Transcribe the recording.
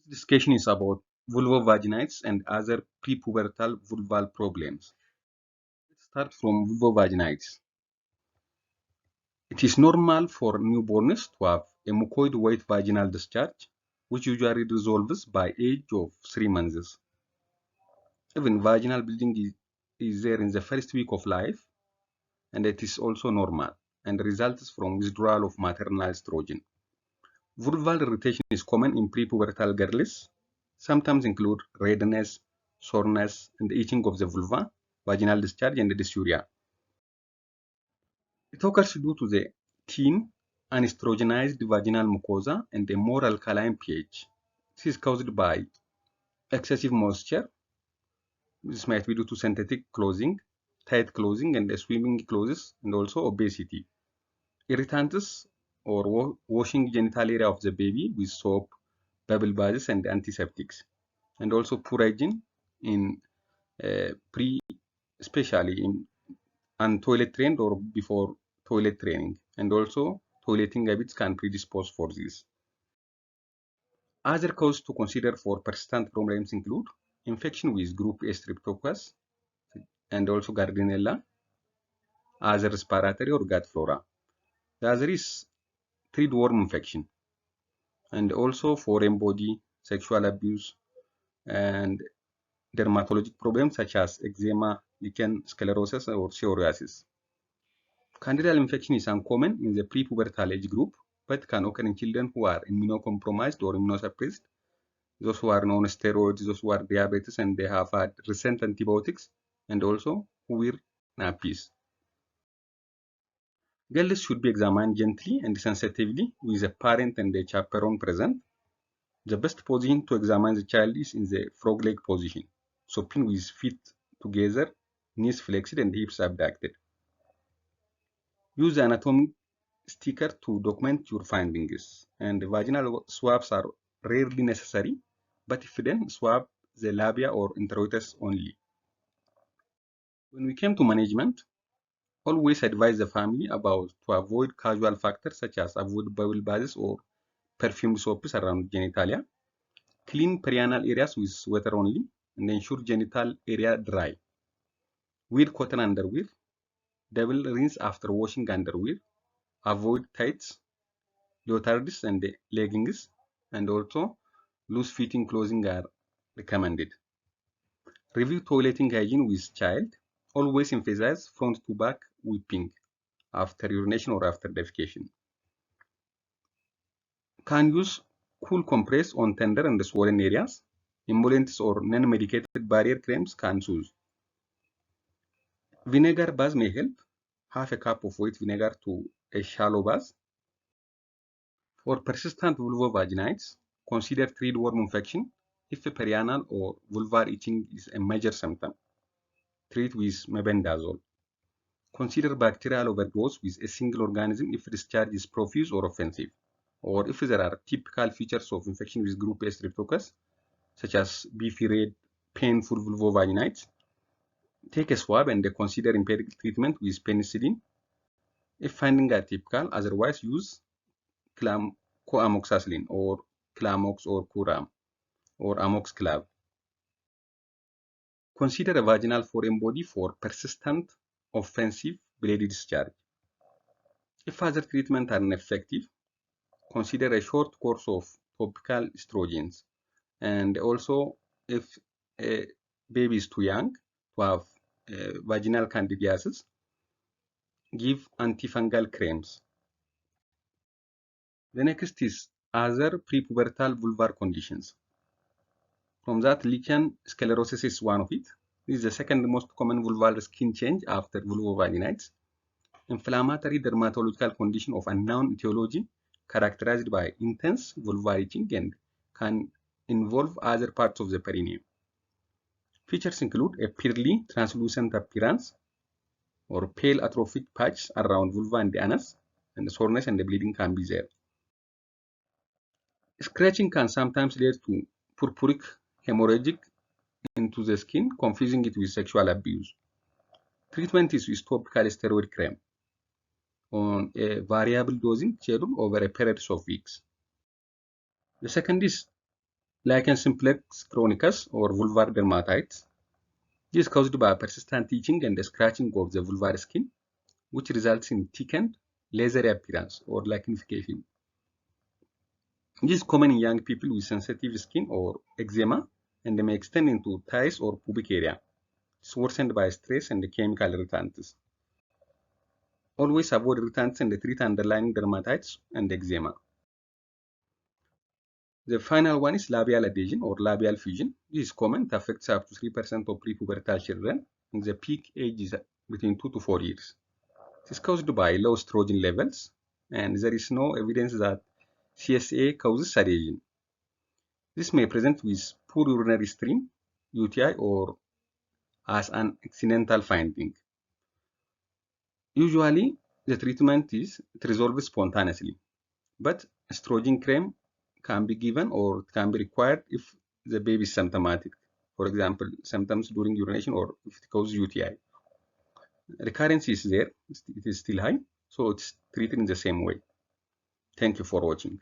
This discussion is about vulvovaginitis and other pre-pubertal vulval problems. Let's start from vulvovaginitis. It is normal for newborns to have a mucoid white vaginal discharge, which usually resolves by age of 3 months. Even vaginal bleeding is there in the first week of life, and it is also normal and results from withdrawal of maternal estrogen. Vulval irritation is common in pre-pubertal girls, sometimes include redness, soreness, and itching of the vulva, vaginal discharge, and dysuria. It occurs due to the thin, unestrogenized vaginal mucosa and a more alkaline pH. This is caused by excessive moisture. This might be due to synthetic clothing, tight clothing, and swimming clothes, and also obesity. Irritants or washing genital area of the baby with soap, bubble baths, and antiseptics, and also poor hygiene in especially in toilet trained or before toilet training, and also toileting habits can predispose for this. Other causes to consider for persistent problems include infection with group A streptococcus and also Gardnerella, other respiratory or gut flora. The other is threadworm infection, and also foreign body, sexual abuse, and dermatologic problems such as eczema, lichen sclerosis, or psoriasis. Candidal infection is uncommon in the pre-pubertal age group, but can occur in children who are immunocompromised or immunosuppressed, those who are on steroids, those who are diabetes and they have had recent antibiotics, and also who wear nappies. Girls should be examined gently and sensitively with a parent and a chaperone present. The best position to examine the child is in the frog leg position, supine with feet together, knees flexed and hips abducted. Use the anatomic sticker to document your findings, and vaginal swabs are rarely necessary, but if then, swab the labia or introitus only. When we came to management, always advise the family about to avoid casual factors such as avoid bubble baths or perfumed soaps around genitalia, clean perianal areas with water only, and ensure genital area dry. Wear cotton underwear, double rinse after washing underwear, avoid tights, leotards and leggings, and also loose fitting clothing are recommended. Review toileting hygiene with child. Always emphasize front to back wiping after urination or after defecation. Can use cool compress on tender and swollen areas. Emollients or non-medicated barrier creams can use. Vinegar bath may help. Half a cup of white vinegar to a shallow bath. For persistent vulvovaginitis, consider threadworm infection if a perianal or vulvar itching is a major symptom. Treat with mebendazole. Consider bacterial overdose with a single organism if discharge is profuse or offensive, or if there are typical features of infection with group A streptococcus, such as beefy red, painful vulvovaginitis. Take a swab and consider empirical treatment with penicillin. If findings are typical, otherwise use coamoxicillin or Clamox or Curam or amoxiclav. Consider a vaginal foreign body for persistent offensive bleeding discharge. If other treatments are ineffective, consider a short course of topical estrogens. And also, if a baby is too young to have vaginal candidiasis, give antifungal creams. The next is other prepubertal vulvar conditions. From that, lichen sclerosis is one of it. This is the second most common vulval skin change after vulvovaginitis. Inflammatory dermatological condition of unknown etiology characterized by intense vulvar itching and can involve other parts of the perineum. Features include a pearly, translucent appearance or pale atrophic patch around vulva and the anus, and the soreness and the bleeding can be there. Scratching can sometimes lead to purpuric hemorrhagic into the skin, confusing it with sexual abuse. Treatment is with topical steroid cream on a variable dosing schedule over a period of weeks. The second is lichen simplex chronicus or vulvar dermatitis. This is caused by persistent itching and scratching of the vulvar skin, which results in thickened, lasery appearance or lichenification. This is common in young people with sensitive skin or eczema and may extend into thighs or pubic area. It's worsened by stress and chemical irritants. Always avoid irritants and treat underlying dermatitis and eczema. The final one is labial adhesion or labial fusion. This is common. It affects up to 3% of pre-pubertal children, and the peak age is between 2 to 4 years. It is caused by low estrogen levels, and there is no evidence that CSA causes adhesion. This may present with poor urinary stream, UTI, or as an accidental finding. Usually, the treatment is resolved spontaneously, but estrogen cream can be given or it can be required if the baby is symptomatic. For example, symptoms during urination or if it causes UTI. Recurrence is there, it is still high, so it's treated in the same way. Thank you for watching.